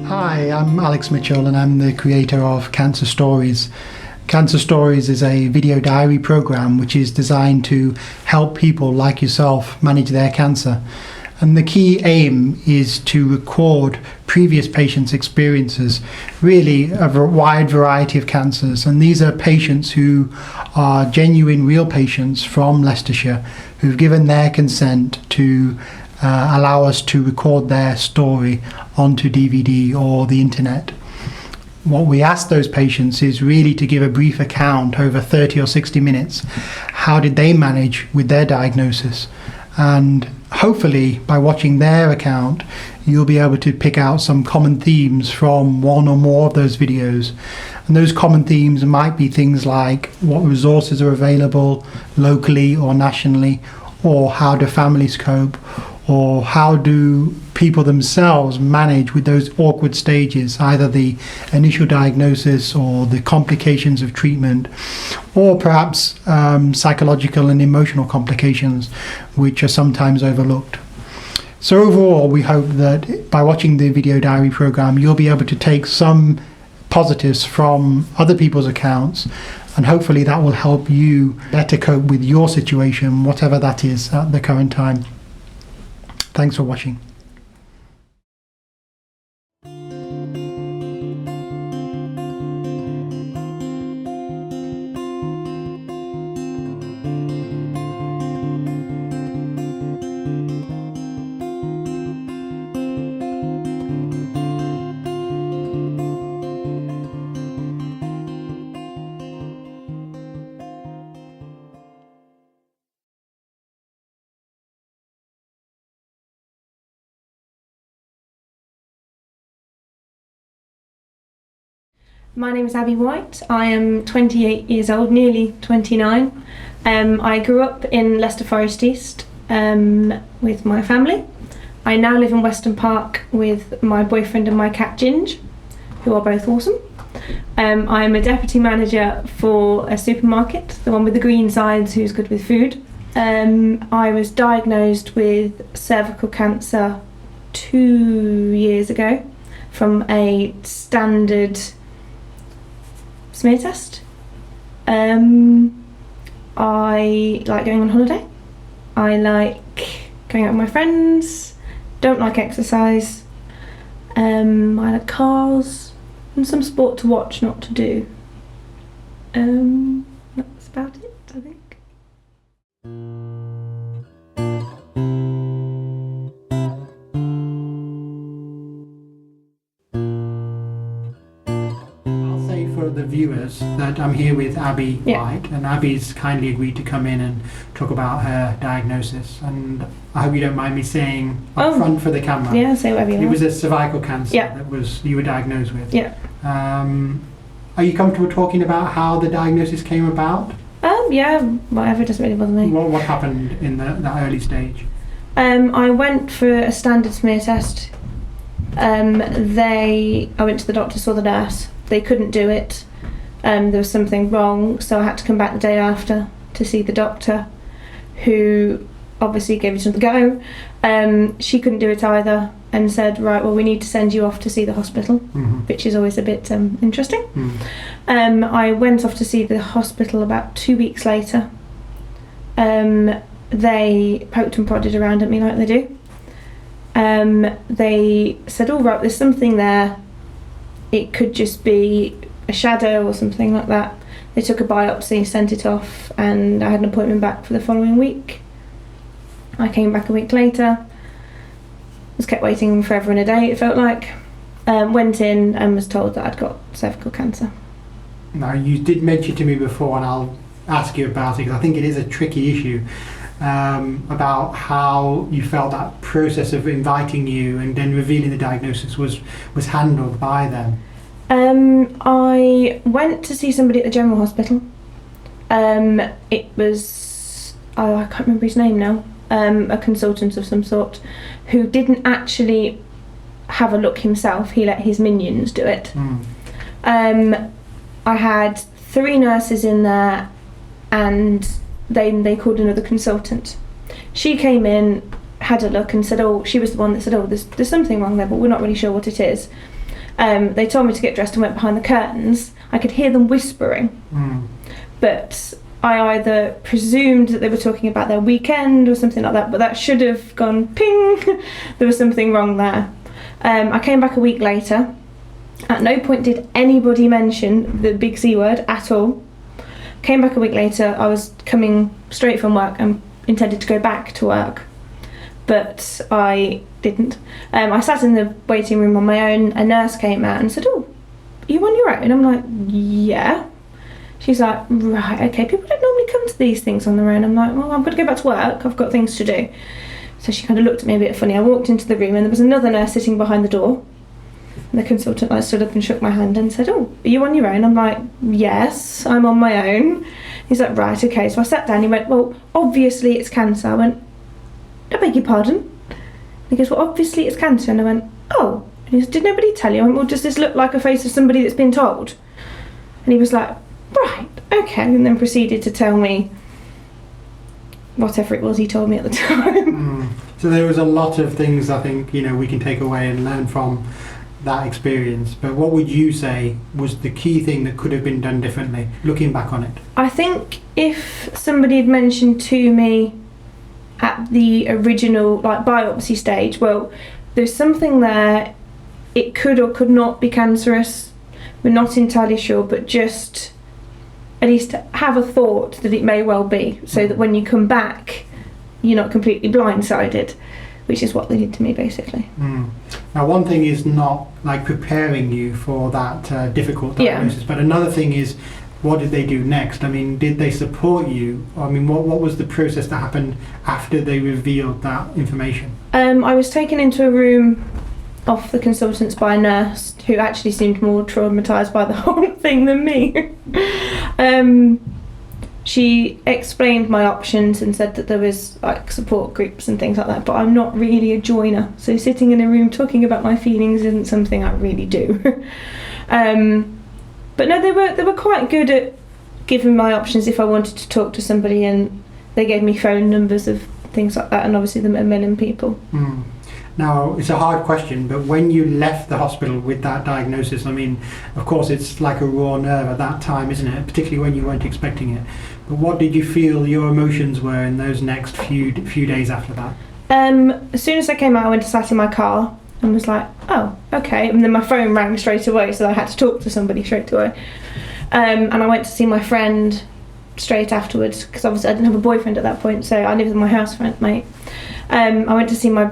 Hi, I'm Alex Mitchell and I'm the creator of CancerStories. CancerStories is a video diary program which is designed to help people like yourself manage their cancer. And the key aim is to record previous patients' experiences, really a wide variety of cancers. And these are patients who are genuine, real patients from Leicestershire who've given their consent to allow us to record their story onto DVD or the internet. What we ask those patients is really to give a brief account over 30 or 60 minutes. How did they manage with their diagnosis? And hopefully by watching their account, you'll be able to pick out some common themes from one or more of those videos. And those common themes might be things like what resources are available locally or nationally, or how do families cope, or how do people themselves manage with those awkward stages, either the initial diagnosis or the complications of treatment, or perhaps psychological and emotional complications, which are sometimes overlooked. So overall, we hope that by watching the video diary program, you'll be able to take some positives from other people's accounts, and hopefully that will help you better cope with your situation, whatever that is at the current time. Thanks for watching. My name is Abby White. I am 28 years old, nearly 29. I grew up in Leicester Forest East with my family. I now live in Weston Park with my boyfriend and my cat Ginge, who are both awesome. I am a deputy manager for a supermarket, the one with the green signs, who's good with food. I was diagnosed with cervical cancer 2 years ago from a standard smear test. I like going on holiday. I like going out with my friends. Don't like exercise. I like cars and some sport to watch, not to do. That's about it, I think. For the viewers that I'm here with Abby White, and Abby's kindly agreed to come in and talk about her diagnosis, and I hope you don't mind me saying up front for the camera. Yeah, say whatever you want. It was a cervical cancer that you were diagnosed with. Yeah. Are you comfortable talking about how the diagnosis came about? Yeah, whatever, doesn't really bother me. What happened in that early stage? I went for a standard smear test. I went to the doctor, saw the nurse. They couldn't do it. There was something wrong, so I had to come back the day after to see the doctor, who obviously gave it a go. She couldn't do it either and said, right, well, we need to send you off to see the hospital, which is always a bit interesting. I went off to see the hospital about 2 weeks later. They poked and prodded around at me like they do. They said, all right, there's something there. It could just be a shadow or something like that. They took a biopsy, sent it off, and I had an appointment back for the following week. I came back a week later, was kept waiting forever and a day, it felt like. Went in and was told that I'd got cervical cancer. Now, you did mention to me before, and I'll ask you about it because I think it is a tricky issue, about how you felt that process of inviting you and then revealing the diagnosis was handled by them. I went to see somebody at the general hospital. It was, I can't remember his name now, a consultant of some sort, who didn't actually have a look himself. He let his minions do it. I had 3 nurses in there, and they called another consultant. She came in, had a look and said, she was the one that said, there's something wrong there, but we're not really sure what it is. They told me to get dressed and went behind the curtains. I could hear them whispering, but I either presumed that they were talking about their weekend or something like that, but that should have gone ping. There was something wrong there. I came back a week later. At no point did anybody mention the big C word at all. Came back a week later. I was coming straight from work and intended to go back to work, but I didn't. I sat in the waiting room on my own. A nurse came out and said, "Oh, are you on your own?" And I'm like, "Yeah." She's like, "Right, okay, people don't normally come to these things on their own." I'm like, "Well, I'm going to go back to work. I've got things to do." So she kind of looked at me a bit funny. I walked into the room and there was another nurse sitting behind the door. And the consultant stood up and shook my hand and said, "Oh, are you on your own?" I'm like, "Yes, I'm on my own." He's like, "Right, okay." So I sat down. He went, "Well, obviously it's cancer." I went, "I beg your pardon?" He goes, "Well, obviously it's cancer." And I went, "Oh." And he said, "Did nobody tell you?" I went, "Well, does this look like a face of somebody that's been told?" And he was like, "Right, okay." And then proceeded to tell me whatever it was he told me at the time. So there was a lot of things I think, we can take away and learn from that experience. But what would you say was the key thing that could have been done differently, looking back on it? I think if somebody had mentioned to me at the original biopsy stage, well, there's something there, it could or could not be cancerous, we're not entirely sure, but just at least have a thought that it may well be, so that when you come back you're not completely blindsided, which is what they did to me basically. Now, one thing is not preparing you for that difficult diagnosis, but another thing is, what did they do next? I mean, did they support you? I mean, what was the process that happened after they revealed that information? I was taken into a room off the consultants by a nurse who actually seemed more traumatised by the whole thing than me. She explained my options and said that there was support groups and things like that, but I'm not really a joiner, so sitting in a room talking about my feelings isn't something I really do. But no, they were quite good at giving my options if I wanted to talk to somebody, and they gave me phone numbers of things like that, and obviously the Macmillan people. Now, it's a hard question, but when you left the hospital with that diagnosis, I mean, of course it's like a raw nerve at that time, isn't it? Particularly when you weren't expecting it. But what did you feel your emotions were in those next few days after that? As soon as I came out, I went and sat in my car and was like, "Oh, okay." And then my phone rang straight away, so I had to talk to somebody straight away. And I went to see my friend straight afterwards, because obviously I didn't have a boyfriend at that point, so I lived with my housemate. I went to see my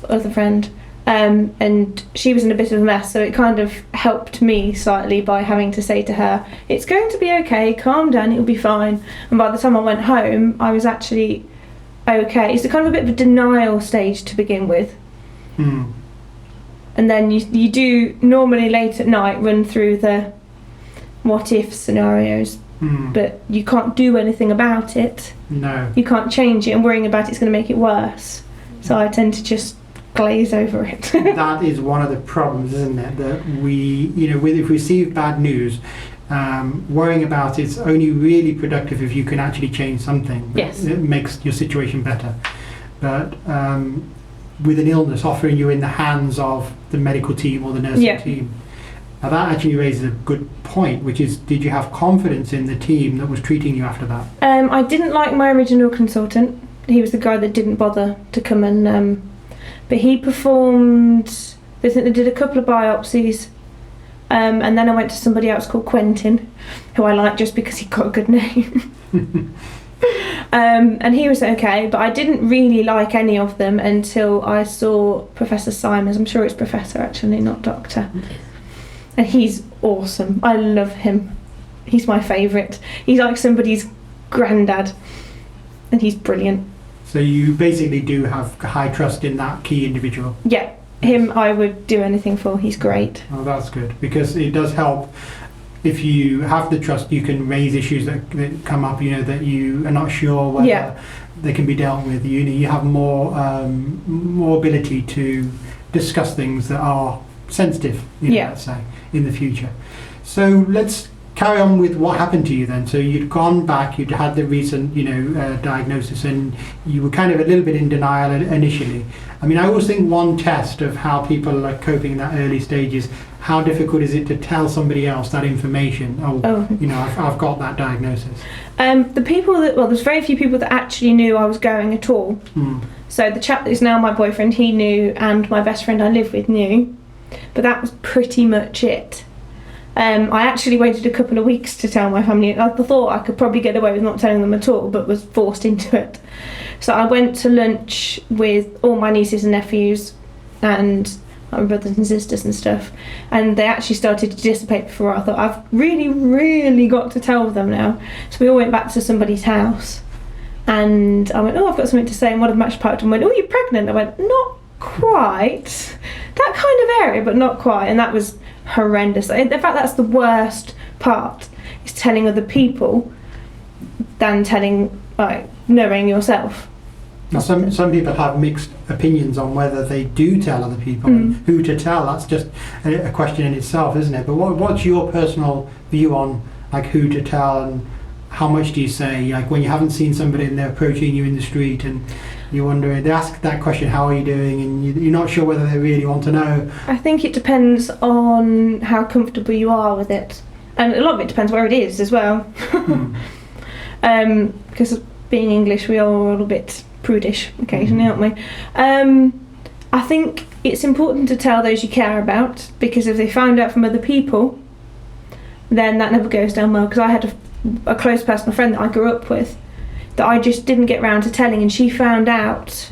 other friend, and she was in a bit of a mess, so it kind of helped me slightly by having to say to her, "It's going to be okay, calm down, it'll be fine." And by the time I went home, I was actually okay. It's a kind of a bit of a denial stage to begin with. And then you do normally late at night run through the what if scenarios, but you can't do anything about it. No. You can't change it, and worrying about it's going to make it worse. So I tend to just glaze over it. That is one of the problems, isn't it? That we, if we receive bad news, worrying about it's only really productive if you can actually change something. Yes. It makes your situation better. But with an illness, offering you in the hands of the medical team or the nursing team. Now that actually raises a good point, which is, did you have confidence in the team that was treating you after that? I didn't like my original consultant. He was the guy that didn't bother to come and but he performed, they did a couple of biopsies, and then I went to somebody else called Quentin, who I like just because he got a good name. And he was okay, but I didn't really like any of them until I saw Professor Simons. I'm sure it's Professor actually, not Doctor. And he's awesome. I love him. He's my favourite. He's like somebody's granddad, and he's brilliant. So you basically do have high trust in that key individual? Yeah, him I would do anything for. He's great. Oh, that's good, because it does help. If you have the trust, you can raise issues that come up, that you are not sure whether they can be dealt with. You have more ability to discuss things that are sensitive, let's say, in the future. So let's carry on with what happened to you then. So you'd gone back, you'd had the recent, diagnosis, and you were kind of a little bit in denial initially. I mean, I always think one test of how people are coping in that early stage is how difficult is it to tell somebody else that information? I've got that diagnosis. There's very few people that actually knew I was going at all. So the chap that is now my boyfriend, he knew, and my best friend I live with knew, but that was pretty much it. I actually waited a couple of weeks to tell my family. I thought I could probably get away with not telling them at all, but was forced into it. So I went to lunch with all my nieces and nephews and my brothers and sisters and stuff, and they actually started to dissipate before I thought, I've really, really got to tell them now. So we all went back to somebody's house, and I went, I've got something to say, and one of them actually piped and went, you're pregnant? I went, not quite. That kind of area, but not quite, and that was horrendous. In fact, that's the worst part, is telling other people than knowing yourself. Now, some people have mixed opinions on whether they do tell other people and who to tell. That's just a question in itself, isn't it? But what's your personal view on who to tell, and how much do you say? When you haven't seen somebody and they're approaching you in the street and you're wondering, they ask that question, how are you doing? And you're not sure whether they really want to know. I think it depends on how comfortable you are with it. And a lot of it depends where it is as well. Because being English, we are all a bit prudish occasionally, aren't we? I think it's important to tell those you care about, because if they find out from other people, then that never goes down well. Because I had a close personal friend that I grew up with that I just didn't get round to telling, and she found out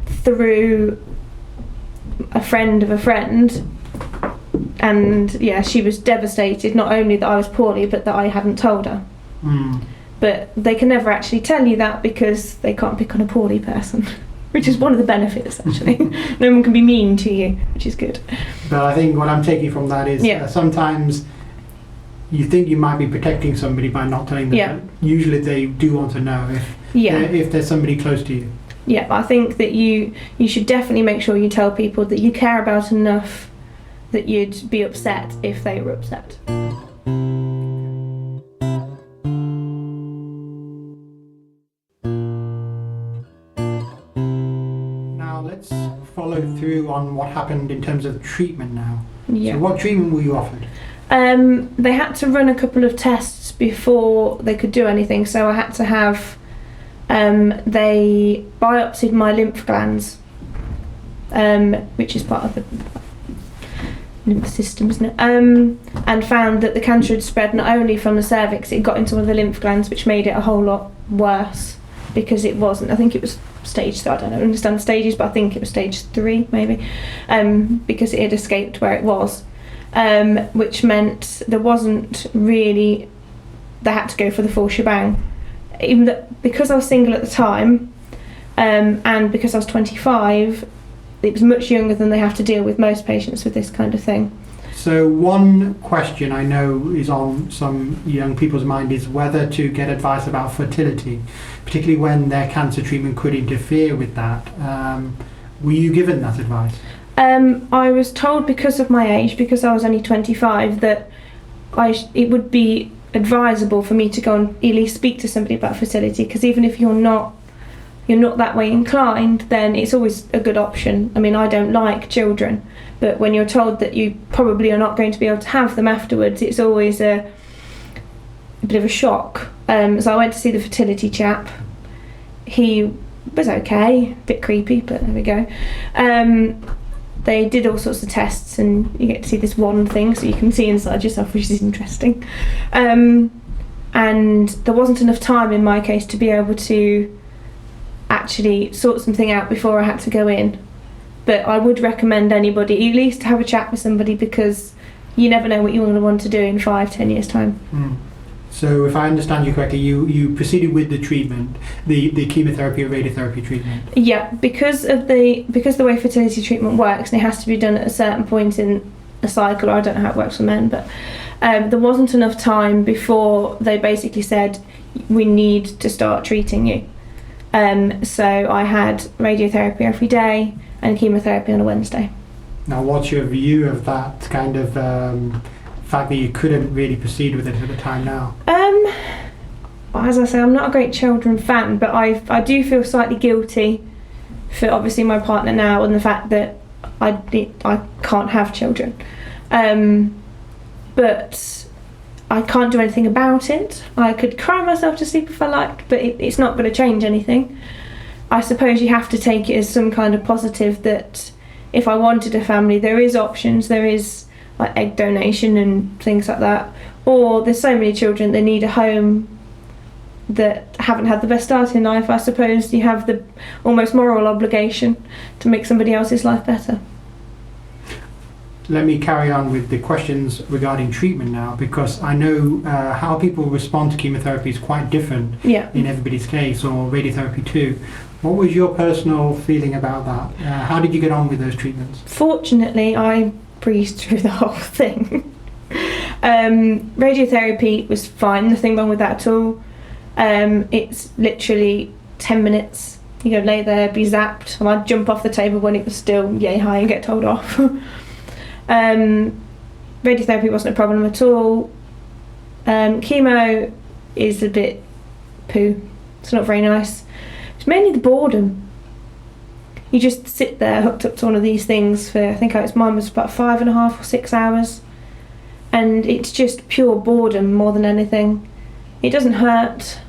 through a friend of a friend, and she was devastated, not only that I was poorly but that I hadn't told her. But they can never actually tell you that because they can't pick on a poorly person, which is one of the benefits, actually. No one can be mean to you, which is good. But I think what I'm taking from that is sometimes you think you might be protecting somebody by not telling them. But usually they do want to know if there's somebody close to you. Yeah, I think that you should definitely make sure you tell people that you care about enough that you'd be upset if they were upset. Let's follow through on what happened in terms of treatment now. Yeah. So what treatment were you offered? They had to run a couple of tests before they could do anything. So I had to have, they biopsied my lymph glands, which is part of the lymph system, isn't it? And found that the cancer had spread not only from the cervix, it got into one of the lymph glands, which made it a whole lot worse, because it wasn't, I think it was stage, I don't understand the stages, but I think it was stage 3 maybe, because it had escaped where it was, which meant there wasn't really, they had to go for the full shebang. Even that, because I was single at the time, and because I was 25, it was much younger than they have to deal with most patients with this kind of thing. So one question I know is on some young people's mind is whether to get advice about fertility, particularly when their cancer treatment could interfere with that. Were you given that advice? I was told, because of my age, because I was only 25, that it would be advisable for me to go and at least speak to somebody about fertility, because even if you're not that way inclined, then it's always a good option. I mean, I don't like children, but when you're told that you probably are not going to be able to have them afterwards, it's always a bit of a shock. So I went to see the fertility chap. He was okay, a bit creepy, but there we go. They did all sorts of tests, and you get to see this one thing so you can see inside yourself, which is interesting. And there wasn't enough time in my case to be able to actually sort something out before I had to go in. But I would recommend anybody at least to have a chat with somebody, because you never know what you're going to want to do in 5-10 years time. So if I understand you correctly, you proceeded with the treatment, the chemotherapy or radiotherapy treatment? Yeah, because the way fertility treatment works, and it has to be done at a certain point in a cycle, I don't know how it works for men, but there wasn't enough time before they basically said, we need to start treating you. So I had radiotherapy every day and chemotherapy on a Wednesday. Now, what's your view of that kind of fact that you couldn't really proceed with it at the time now? As I say, I'm not a great children fan, but I do feel slightly guilty for obviously my partner now and the fact that I can't have children. But I can't do anything about it. I could cry myself to sleep if I liked, but it's not going to change anything. I suppose you have to take it as some kind of positive that if I wanted a family, there is options. There is like egg donation and things like that. Or there's so many children that need a home that haven't had the best start in life. I suppose you have the almost moral obligation to make somebody else's life better. Let me carry on with the questions regarding treatment now, because I know how people respond to chemotherapy is quite different in everybody's case, or radiotherapy too. What was your personal feeling about that? How did you get on with those treatments? Fortunately, I breezed through the whole thing. Radiotherapy was fine, nothing wrong with that at all. It's literally 10 minutes. You go lay there, be zapped, and I'd jump off the table when it was still yay high and get told off. Radiotherapy wasn't a problem at all. Chemo is a bit poo. It's not very nice. It's mainly the boredom. You just sit there hooked up to one of these things for, I think mine was about 5.5 or 6 hours, and it's just pure boredom more than anything. It doesn't hurt.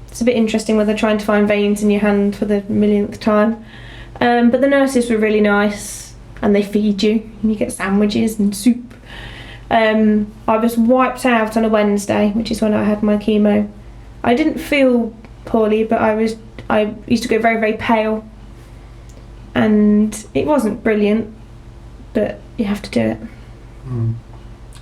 It's a bit interesting when they're trying to find veins in your hand for the millionth time. But the nurses were really nice, and they feed you, and you get sandwiches and soup. I was wiped out on a Wednesday, which is when I had my chemo. I didn't feel poorly, but I used to go very, very pale, and it wasn't brilliant, but you have to do it.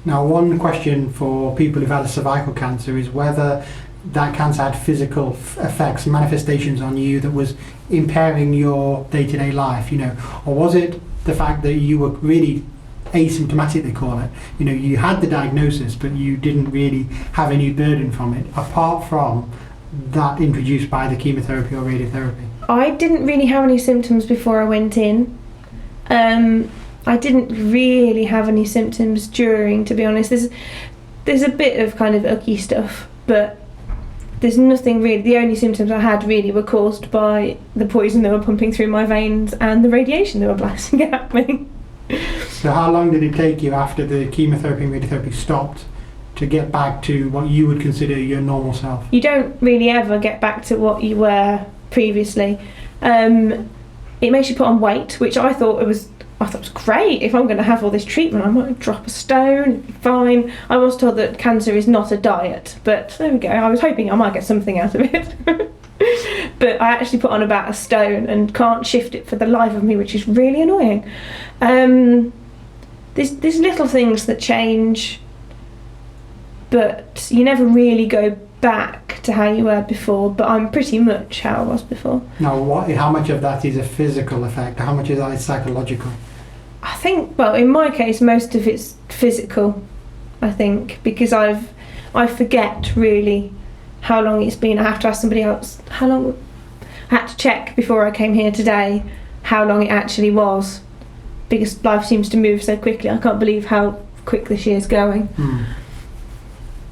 Now, one question for people who've had a cervical cancer is whether that cancer had physical effects, manifestations on you that was impairing your day-to-day life, or was it the fact that you were really asymptomatic, they call it, you had the diagnosis but you didn't really have any burden from it, apart from that introduced by the chemotherapy or radiotherapy? I didn't really have any symptoms before I went in. I didn't really have any symptoms during, to be honest. There's a bit of kind of icky stuff, but there's nothing really. The only symptoms I had really were caused by the poison they were pumping through my veins and the radiation they were blasting at me. So how long did it take you after the chemotherapy and radiotherapy stopped to get back to what you would consider your normal self? You don't really ever get back to what you were previously. It makes you put on weight, which I thought it was great. If I'm going to have all this treatment, I might drop a stone, it'd be fine. I was told that cancer is not a diet, but there we go. I was hoping I might get something out of it. But I actually put on about a stone and can't shift it for the life of me, which is really annoying. There's little things that change, but you never really go back to how you were before, but I'm pretty much how I was before. Now, how much of that is a physical effect? How much of that is psychological? I think, well, in my case, most of it's physical, I think, because I forget really how long it's been. I have to ask somebody else how long. I had to check before I came here today how long it actually was, because life seems to move so quickly. I can't believe how quick this year's going.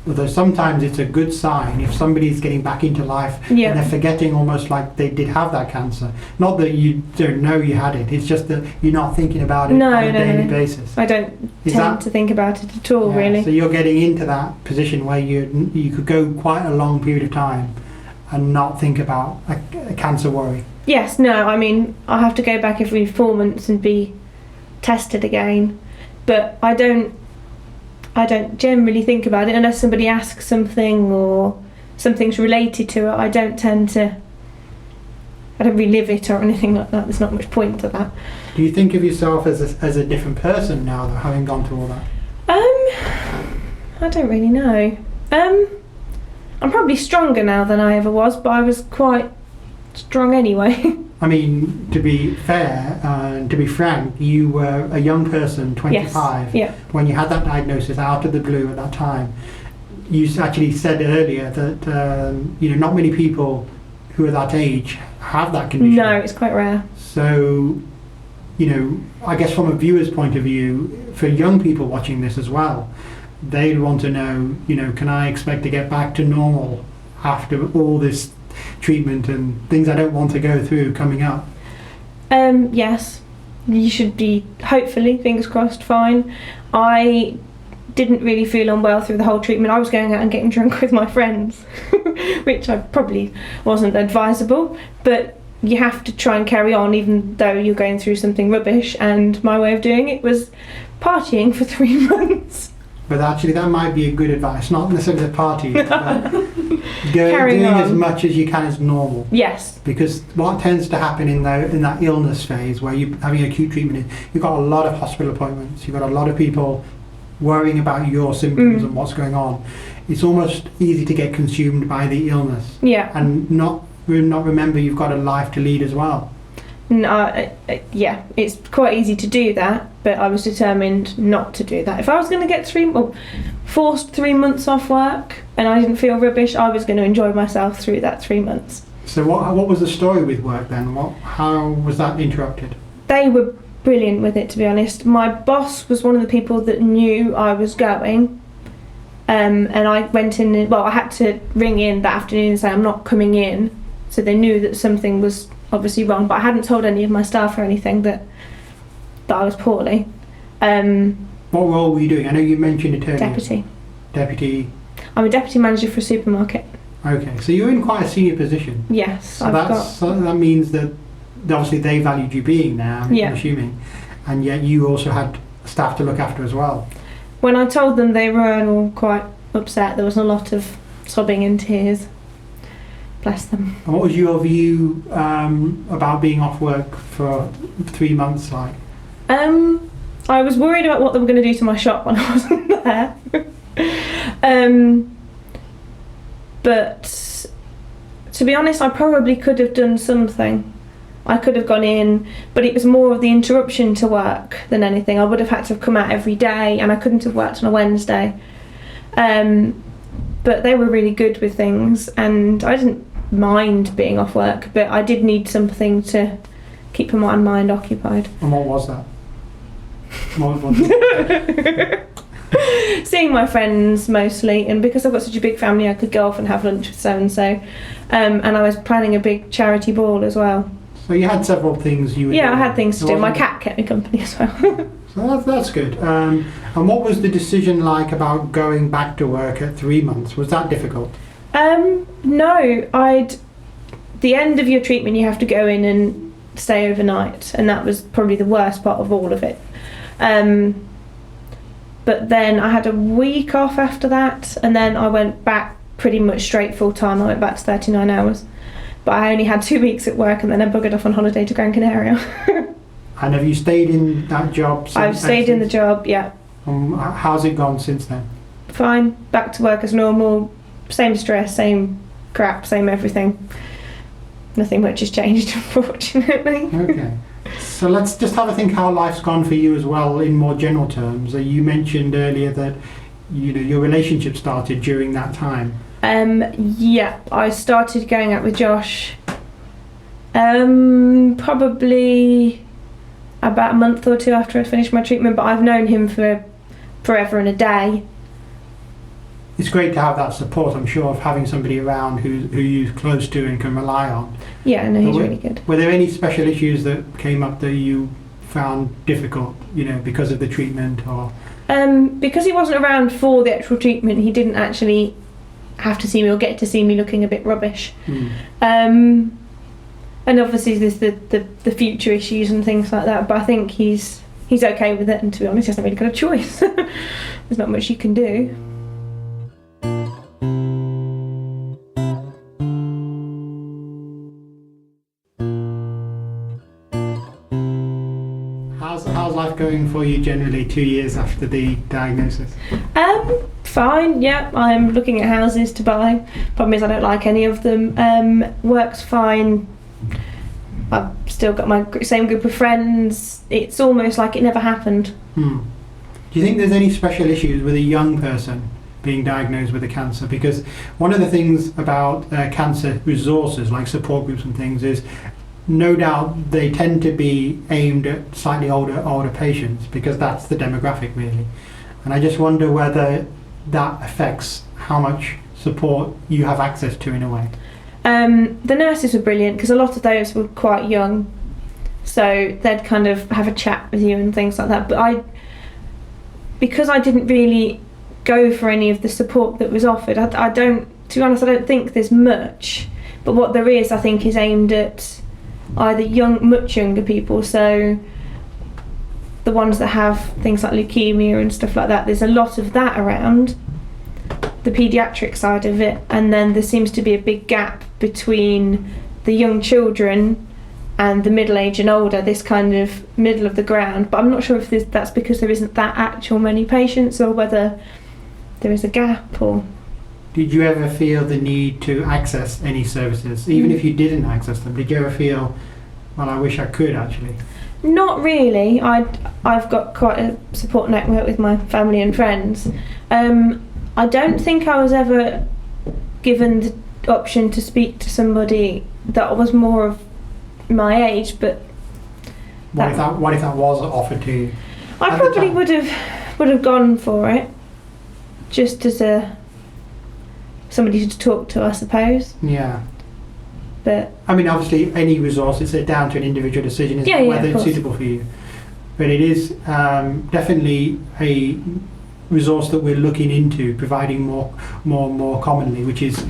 Although sometimes it's a good sign if somebody's getting back into life and they're forgetting almost like they did have that cancer. Not that you don't know you had it, it's just that you're not thinking about it on a daily basis. I don't tend to think about it at all, really. So you're getting into that position where you could go quite a long period of time and not think about a cancer worry. Yes, no, I mean, I have to go back every 4 months and be tested again, but I don't generally think about it unless somebody asks something or something's related to it. I don't relive it or anything like that. There's not much point to that. Do you think of yourself as a different person now, though, having gone through all that? I don't really know. I'm probably stronger now than I ever was, but I was quite strong anyway. I mean, to be fair and to be frank, you were a young person, 25, when you had that diagnosis out of the blue at that time. You actually said earlier that not many people who are that age have that condition. No, it's quite rare. So, I guess from a viewer's point of view, for young people watching this as well, they'd want to know, can I expect to get back to normal after all this treatment and things I don't want to go through coming up? Yes. you should be, hopefully, fingers crossed, fine. I didn't really feel unwell through the whole treatment. I was going out and getting drunk with my friends, which I probably wasn't advisable, but you have to try and carry on even though you're going through something rubbish, and my way of doing it was partying for 3 months. But actually that might be a good advice, not necessarily the party, but Carrying doing on. as much as you can is normal. Yes. Because what tends to happen in that illness phase where you're having acute treatment is you've got a lot of hospital appointments, you've got a lot of people worrying about your symptoms and what's going on. It's almost easy to get consumed by the illness Yeah. and not remember you've got a life to lead as well. No, yeah, it's quite easy to do that, but I was determined not to do that. If I was going to get forced 3 months off work and I didn't feel rubbish, I was going to enjoy myself through that 3 months. So what was the story with work then? How was that interrupted? They were brilliant with it, to be honest. My boss was one of the people that knew I was going, and I went in, I had to ring in that afternoon and say I'm not coming in, so they knew that something was obviously wrong, but I hadn't told any of my staff or anything that I was poorly. What role were you doing? I know you mentioned it earlier. Deputy. Deputy. I'm a deputy manager for a supermarket. Okay, so you're in quite a senior position. Yes, So that means that obviously they valued you being there, I'm assuming, and yet you also had staff to look after as well. When I told them, they were all quite upset. There was a lot of sobbing and tears. Bless them. And what was your view about being off work for 3 months like? I was worried about what they were going to do to my shop when I wasn't there. But to be honest, I probably could have done something. I could have gone in, but it was more of the interruption to work than anything. I would have had to have come out every day, and I couldn't have worked on a Wednesday. But they were really good with things, and I didn't mind being off work, but I did need something to keep my mind occupied. And what was that? What was it? Seeing my friends mostly, and because I've got such a big family, I could go off and have lunch with so and so. And I was planning a big charity ball as well. So you had several things you were doing. I had things to do. My cat kept me company as well. So that's good. And what was the decision like about going back to work at 3 months? Was that difficult? No, the end of your treatment you have to go in and stay overnight, and that was probably the worst part of all of it. But then I had a week off after that, and then I went back pretty much straight full time. I went back to 39 hours. But I only had 2 weeks at work, and then I buggered off on holiday to Gran Canaria. And have you stayed in that job since? I've stayed in the job, yeah. How's it gone since then? Fine, back to work as normal. Same stress, same crap, same everything. Nothing much has changed, unfortunately. Okay. So let's just have a think how life's gone for you as well in more general terms. You mentioned earlier that your relationship started during that time. Yeah, I started going out with Josh probably about a month or two after I'd finished my treatment, but I've known him for forever and a day. It's great to have that support, I'm sure, of having somebody around who you're close to and can rely on. Yeah, no, he's really good. Were there any special issues that came up that you found difficult, because of the treatment or? Because he wasn't around for the actual treatment, he didn't actually have to see me or get to see me looking a bit rubbish. And obviously there's the future issues and things like that, but I think he's okay with it, and to be honest, he hasn't really got a choice. There's not much you can do. How's life going for you generally 2 years after the diagnosis? Fine, yeah. I'm looking at houses to buy. Problem is I don't like any of them. Work's fine. I've still got my same group of friends. It's almost like it never happened. Do you think there's any special issues with a young person being diagnosed with a cancer? Because one of the things about cancer resources, like support groups and things, is no doubt they tend to be aimed at slightly older patients, because that's the demographic really. And I just wonder whether that affects how much support you have access to in a way. The nurses were brilliant, because a lot of those were quite young, So they'd kind of have a chat with you and things like that. But because I didn't really go for any of the support that was offered, I don't, to be honest, I don't think there's much. But what there is, I think, is aimed at either much younger people, so the ones that have things like leukemia and stuff like that. There's a lot of that around, the paediatric side of it, and then there seems to be a big gap between the young children and the middle age and older, this kind of middle of the ground. But I'm not sure if that's because there isn't that actual many patients, or whether there is a gap. Or did you ever feel the need to access any services, even if you didn't access them? Did you ever feel, well, I wish I could actually? Not really. I've got quite a support network with my family and friends. I don't think I was ever given the option to speak to somebody that was more of my age, but what if that was offered to you? I probably would have gone for it, just as somebody to talk to, I suppose. Yeah. But I mean, obviously, any resource, it's down to an individual decision, isn't it, whether it's suitable for you. But it is definitely a resource that we're looking into providing more commonly, which is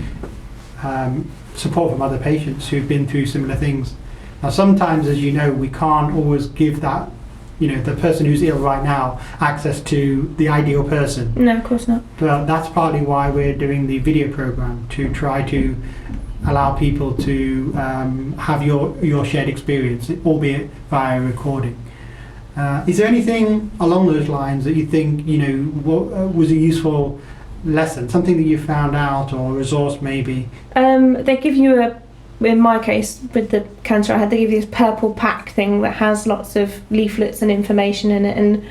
support from other patients who've been through similar things. Now, sometimes, as you know, we can't always give that, the person who's ill right now, access to the ideal person. No, of course not. But that's partly why we're doing the video program, to try to allow people to have your shared experience, albeit via recording. Is there anything along those lines that you think was a useful lesson, something that you found out, or a resource maybe? They give you in my case with the cancer I had, they give you this purple pack thing that has lots of leaflets and information in it, and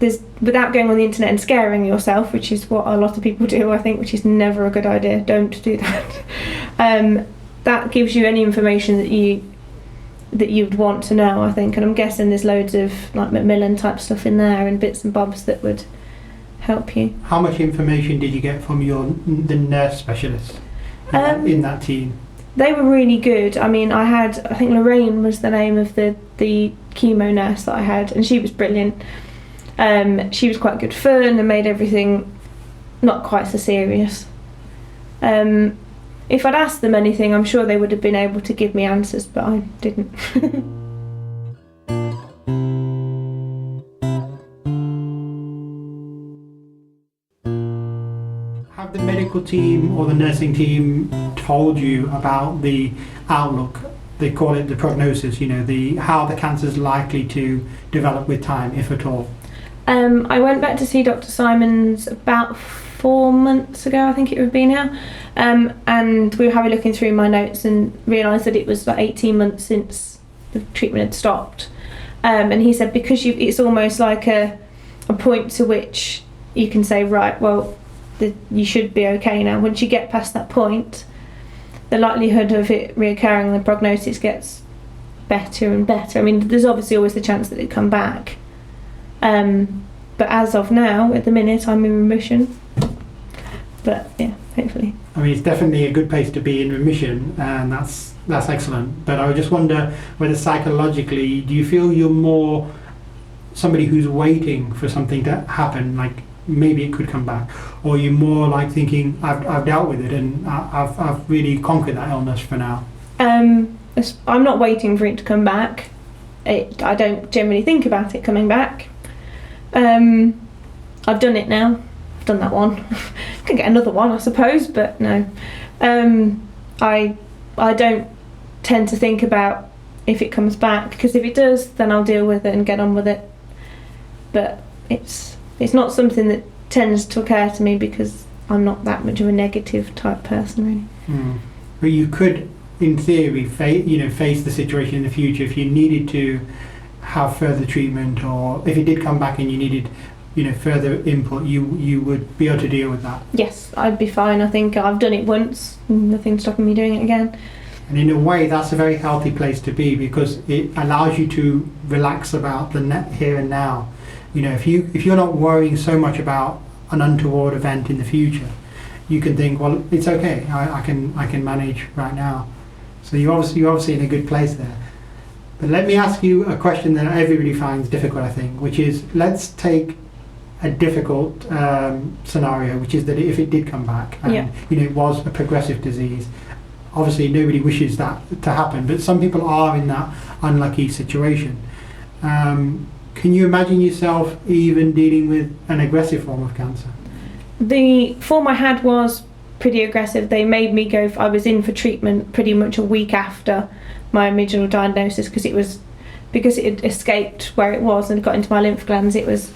there's, without going on the internet and scaring yourself, which is what a lot of people do, I think, which is never a good idea. Don't do that. That gives you any information that you'd want to know, I think, and I'm guessing there's loads of like Macmillan type stuff in there and bits and bobs that would help you. How much information did you get from the nurse specialists in that team? They were really good. I mean, I think Lorraine was the name of the chemo nurse that I had, and she was brilliant. She was quite good fun and made everything not quite so serious. If I'd asked them anything, I'm sure they would have been able to give me answers, but I didn't. Have the medical team or the nursing team told you about the outlook? They call it the prognosis, how the cancer is likely to develop with time, if at all. I went back to see Dr. Simons about 4 months ago, I think it would be now, and we were having looking through my notes and realised that it was like 18 months since the treatment had stopped, and he said because it's almost like a point to which you can say, right, well, you should be okay now. Once you get past that point, the likelihood of it reoccurring, the prognosis gets better and better. I mean, there's obviously always the chance that it'd come back, but as of now, at the minute, I'm in remission. But yeah, hopefully. I mean, it's definitely a good place to be in remission, and that's excellent. But I would just wonder whether psychologically, do you feel you're more somebody who's waiting for something to happen, like maybe it could come back, or you're more like thinking, I've dealt with it and I've really conquered that illness for now? I'm not waiting for it to come back. I don't generally think about it coming back. I've done it now. I've done that one. Can get another one, I suppose, but no. I don't tend to think about if it comes back, because if it does, then I'll deal with it and get on with it. But it's not something that tends to occur to me because I'm not that much of a negative type person, really. But you could, in theory, face the situation in the future if you needed to have further treatment, or if it did come back and you needed, further input, you would be able to deal with that. Yes, I'd be fine. I think I've done it once, nothing's stopping me doing it again. And in a way, that's a very healthy place to be, because it allows you to relax about the here and now. If you're not worrying so much about an untoward event in the future, you can think, well, it's okay. I can manage right now. So you're obviously in a good place there. But let me ask you a question that everybody finds difficult, I think, which is, let's take a difficult scenario, which is that if it did come back and it was a progressive disease, obviously nobody wishes that to happen, but some people are in that unlucky situation. Can you imagine yourself even dealing with an aggressive form of cancer? The form I had was pretty aggressive. They made me go. I was in for treatment pretty much a week after my original diagnosis because it had escaped where it was and got into my lymph glands. It was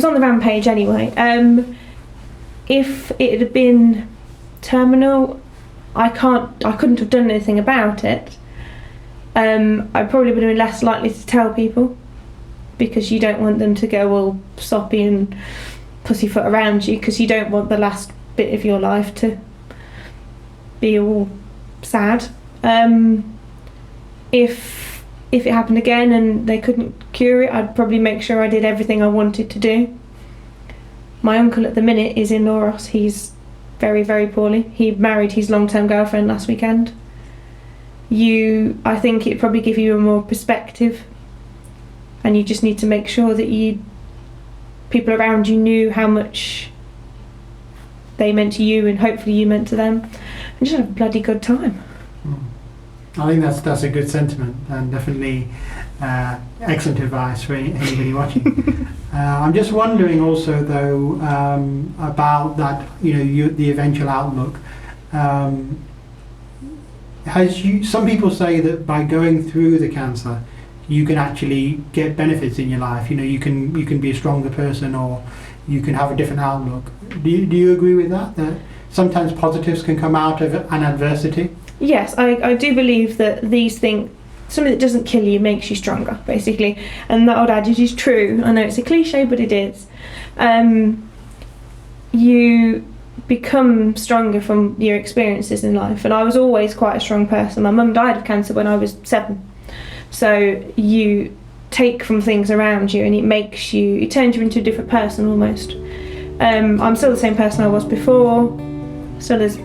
on the rampage anyway. If it had been terminal, I couldn't have done anything about it. I probably would have been less likely to tell people, because you don't want them to go all soppy and pussyfoot around you, because you don't want the last bit of your life to be all sad. If it happened again and they couldn't cure it, I'd probably make sure I did everything I wanted to do. My uncle at the minute is in Loros. He's very, very poorly. He married his long-term girlfriend last weekend. I think it'd probably give you a more perspective, and you just need to make sure that people around you knew how much they meant to you, and hopefully you meant to them, and just have a bloody good time. I think that's a good sentiment, and definitely excellent advice for anybody watching. I'm just wondering also though about that, the eventual outlook. Some people say that by going through the cancer, you can actually get benefits in your life. You can be a stronger person, or you can have a different outlook. Do you agree with that? That sometimes positives can come out of an adversity? Yes, I do believe that these things, something that doesn't kill you makes you stronger, basically. And that old adage is true. I know it's a cliche, but it is. You become stronger from your experiences in life. And I was always quite a strong person. My mum died of cancer when I was 7. So you take from things around you, and it turns you into a different person almost. I'm still the same person I was before, still as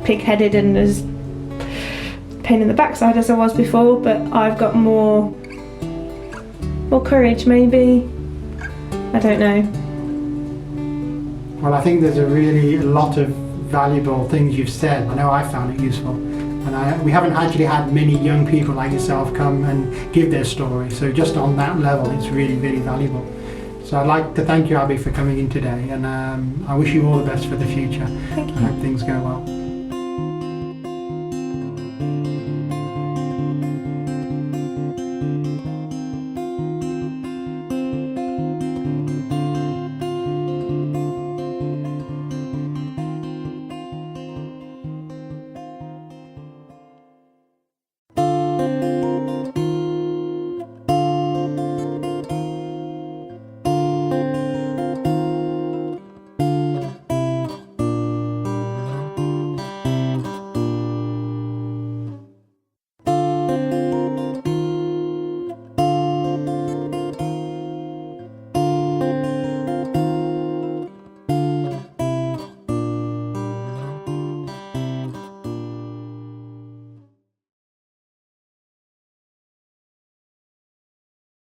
pig-headed and as pain in the backside as I was before, but I've got more courage, maybe. I don't know. Well, I think there's a lot of valuable things you've said. I know I found it useful. And we haven't actually had many young people like yourself come and give their story. So just on that level, it's really, really valuable. So I'd like to thank you, Abby, for coming in today. And I wish you all the best for the future. Thank you. I hope things go well.